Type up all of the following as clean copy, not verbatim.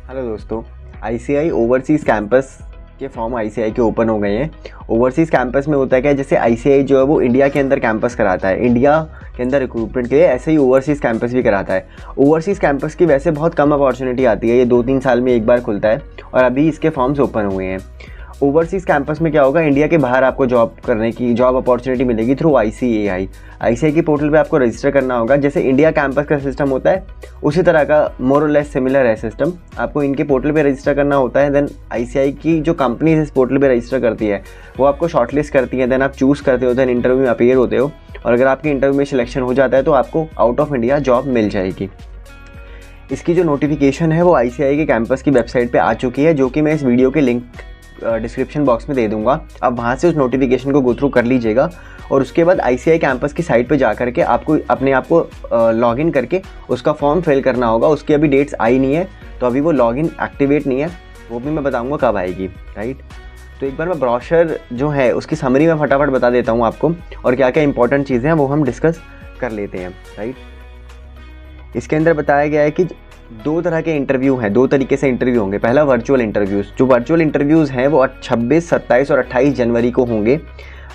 Hello दोस्तों, ICI overseas campus के form ICI के ओपन हो गए हैं। ओवरसीज़ कैंपस में होता है क्या, जैसे आईसीआई जो है वो इंडिया के अंदर कैंपस कराता है, इंडिया के अंदर रिक्रूटमेंट के लिए, ऐसे ही ओवरसीज़ कैंपस भी कराता है। ओवरसीज़ कैंपस की वैसे बहुत कम अपॉर्चुनिटी आती है, ये 2-3 साल में एक बार खुलता है और अभी इसके फॉर्म्स ओपन हुए हैं। ओवरसीज़ कैंपस में क्या होगा, इंडिया के बाहर आपको जॉब करने की जॉब अपॉर्चुनिटी मिलेगी थ्रू आईसीएआई। आईसीआई की पोर्टल पे आपको रजिस्टर करना होगा। जैसे इंडिया कैंपस का सिस्टम होता है उसी तरह का मोर और लेस सिमिलर है सिस्टम। आपको इनके पोर्टल पे रजिस्टर करना होता है। देन आईसीआई की जो कंपनीज इस पोर्टल पे रजिस्टर करती है वो आपको शॉर्टलिस्ट करती है। देन आप चूज़ करते हो, देन इंटरव्यू में अपीयर होते हो और अगर आपके इंटरव्यू में सिलेक्शन हो जाता है तो आपको आउट ऑफ इंडिया जॉब मिल जाएगी। इसकी जो नोटिफिकेशन है वो आईसीआई के कैंपस की वेबसाइट पे आ चुकी है, जो कि मैं इस वीडियो के लिंक डिस्क्रिप्शन बॉक्स में दे दूंगा। आप वहाँ से उस नोटिफिकेशन को गो थ्रू कर लीजिएगा और उसके बाद आईसीआई कैंपस की साइट पे जा करके आपको अपने आप को लॉगिन करके उसका फॉर्म फिल करना होगा। उसकी अभी डेट्स आई नहीं है तो अभी वो लॉगिन एक्टिवेट नहीं है, वो भी मैं बताऊँगा कब आएगी, राइट। तो एक बार मैं ब्रोशर जो है उसकी समरी में फटाफट बता देता हूँ आपको, और क्या क्या इंपॉर्टेंट चीज़ें हैं वो हम डिस्कस कर लेते हैं, राइट। इसके अंदर बताया गया है कि 2 तरह के इंटरव्यू हैं, 2 तरीके से इंटरव्यू होंगे। पहला वर्चुअल इंटरव्यूज़, जो वर्चुअल इंटरव्यूज़ हैं वो 26, 27 और 28 जनवरी को होंगे।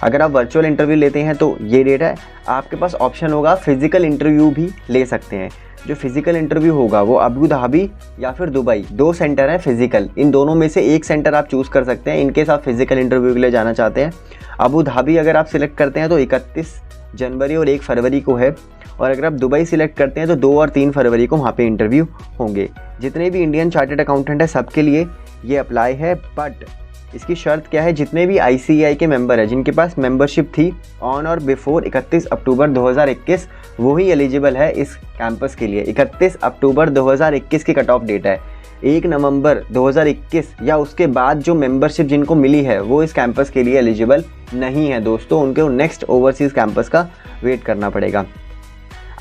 अगर आप वर्चुअल इंटरव्यू लेते हैं तो ये डेट है। आपके पास ऑप्शन होगा फिजिकल इंटरव्यू भी ले सकते हैं। जो फिजिकल इंटरव्यू होगा वो अबू धाबी या फिर दुबई, 2 सेंटर हैं फिजिकल, इन दोनों में से एक सेंटर आप चूज़ कर सकते हैं इनकेस आप फिजिकल इंटरव्यू के लिए जाना चाहते हैं। अबू धाबी अगर आप सिलेक्ट करते हैं तो 31 जनवरी और 1 फरवरी को है, और अगर आप दुबई सिलेक्ट करते हैं तो 2 और 3 फरवरी को वहाँ पे इंटरव्यू होंगे। जितने भी इंडियन चार्टर्ड अकाउंटेंट है सबके लिए ये अप्लाई है, बट इसकी शर्त क्या है, जितने भी आईसीएआई के मेंबर है जिनके पास मेंबरशिप थी ऑन और बिफोर 31 अक्टूबर 2021 वो ही एलिजिबल है इस कैंपस के लिए। 31 अक्टूबर 2021 की कट ऑफ डेट है। 1 नवंबर 2021 या उसके बाद जो मेंबरशिप जिनको मिली है वो इस कैंपस के लिए एलिजिबल नहीं है दोस्तों, उनको नेक्स्ट ओवरसीज़ कैंपस का वेट करना पड़ेगा।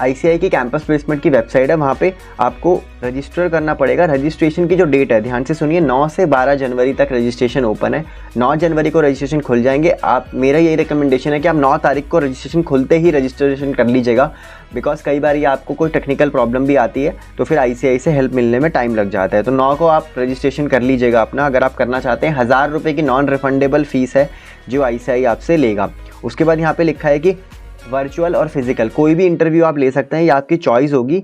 आईसीआई की कैंपस प्लेसमेंट की वेबसाइट है, वहाँ पे आपको रजिस्टर करना पड़ेगा। रजिस्ट्रेशन की जो डेट है ध्यान से सुनिए, 9 से 12 जनवरी तक रजिस्ट्रेशन ओपन है। 9 जनवरी को रजिस्ट्रेशन खुल जाएंगे। आप, मेरा यही रिकमेंडेशन है कि आप 9 तारीख को रजिस्ट्रेशन खुलते ही रजिस्ट्रेशन कर लीजिएगा, बिकॉज कई बार ये आपको कोई टेक्निकल प्रॉब्लम भी आती है तो फिर आईसीआई से हेल्प मिलने में टाइम लग जाता है। तो 9 को आप रजिस्ट्रेशन कर लीजिएगा अपना, अगर आप करना चाहते हैं। 1000 रुपये की नॉन रिफंडेबल फ़ीस है जो आईसीआई आपसे लेगा। उसके बाद यहाँ पे लिखा है कि वर्चुअल और फिजिकल कोई भी इंटरव्यू आप ले सकते हैं, ये आपकी चॉइस होगी।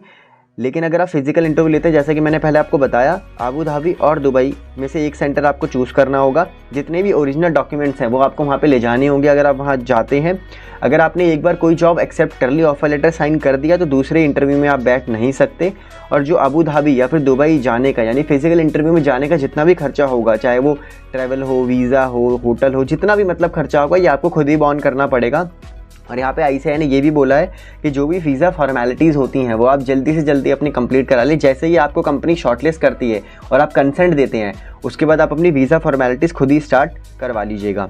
लेकिन अगर आप फिजिकल इंटरव्यू लेते हैं, जैसे कि मैंने पहले आपको बताया, अबू धाबी और दुबई में से एक सेंटर आपको चूज़ करना होगा। जितने भी ओरिजिनल डॉक्यूमेंट्स हैं वो आपको वहाँ पे ले जाने होंगे अगर आप वहाँ जाते हैं। अगर आपने एक बार कोई जॉब एक्सेप्ट कर ली, ऑफर लेटर साइन कर दिया, तो दूसरे इंटरव्यू में आप बैठ नहीं सकते। और जो अबू धाबी या फिर दुबई जाने का, यानी फिजिकल इंटरव्यू में जाने का जितना भी खर्चा होगा, चाहे वो ट्रैवल हो, वीज़ा हो, होटल हो, जितना भी मतलब खर्चा होगा, ये आपको खुद ही बॉन्ड करना पड़ेगा। और यहाँ पे आईसीआई ने ये भी बोला है कि जो भी वीज़ा फॉर्मेलिटीज़ होती हैं वो आप जल्दी से जल्दी अपनी कंप्लीट करा लें। जैसे ही आपको कंपनी शॉर्टलिस्ट करती है और आप कंसेंट देते हैं, उसके बाद आप अपनी वीज़ा फॉर्मेलिटीज़ खुद ही स्टार्ट करवा लीजिएगा।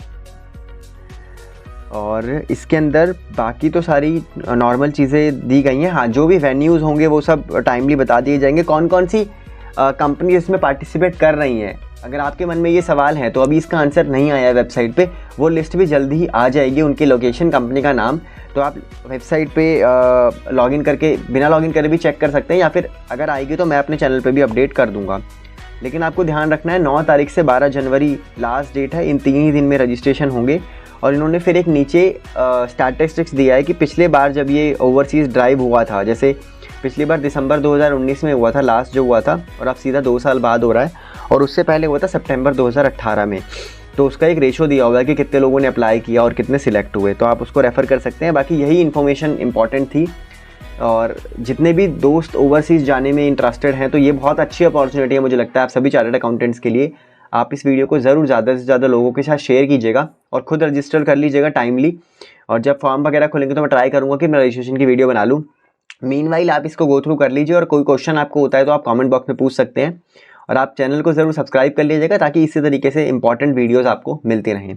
और इसके अंदर बाकी तो सारी नॉर्मल चीज़ें दी गई हैं। हाँ, जो भी वेन्यूज़ होंगे वो सब टाइमली बता दिए जाएंगे। कौन कौन सी कंपनी इसमें पार्टिसिपेट कर रही हैं, अगर आपके मन में ये सवाल है तो अभी इसका आंसर नहीं आया है वेबसाइट पे, वो लिस्ट भी जल्दी ही आ जाएगी, उनकी लोकेशन, कंपनी का नाम। तो आप वेबसाइट पे लॉगिन करके, बिना लॉगिन करे भी चेक कर सकते हैं, या फिर अगर आएगी तो मैं अपने चैनल पे भी अपडेट कर दूंगा। लेकिन आपको ध्यान रखना है 9 तारीख से 12 जनवरी लास्ट डेट है, इन 3 ही दिन में रजिस्ट्रेशन होंगे। और इन्होंने फिर एक नीचे स्टैटिस्टिक्स दिया है कि पिछले बार जब ये ओवरसीज़ ड्राइव हुआ था, जैसे पिछली बार दिसंबर 2019 में हुआ था लास्ट जो हुआ था, और अब सीधा 2 साल बाद हो रहा है, और उससे पहले हुआ था सितंबर 2018 में, तो उसका एक रेशो दिया होगा कि कितने लोगों ने अप्लाई किया और कितने सिलेक्ट हुए, तो आप उसको रेफ़र कर सकते हैं। बाकी यही इन्फॉर्मेशन इंपॉर्टेंट थी। और जितने भी दोस्त ओवरसीज़ जाने में इंटरेस्टेड हैं तो ये बहुत अच्छी अपॉर्चुनिटी है मुझे लगता है आप सभी चार्टर्ड अकाउंटेंट्स के लिए। आप इस वीडियो को ज़रूर ज़्यादा से ज़्यादा लोगों के साथ शेयर कीजिएगा और ख़ुद रजिस्टर कर लीजिएगा टाइमली। और जब फॉर्म वगैरह खुलेंगे तो मैं ट्राई करूँगा कि मैं रजिस्ट्रेशन की वीडियो बना लूँ। मीनवाइल आप इसको गो थ्रू कर लीजिए, और कोई क्वेश्चन आपको होता है तो आप कमेंट बॉक्स में पूछ सकते हैं। और आप चैनल को ज़रूर सब्सक्राइब कर लीजिएगा ताकि इसी तरीके से इंपॉर्टेंट वीडियोस आपको मिलती रहें।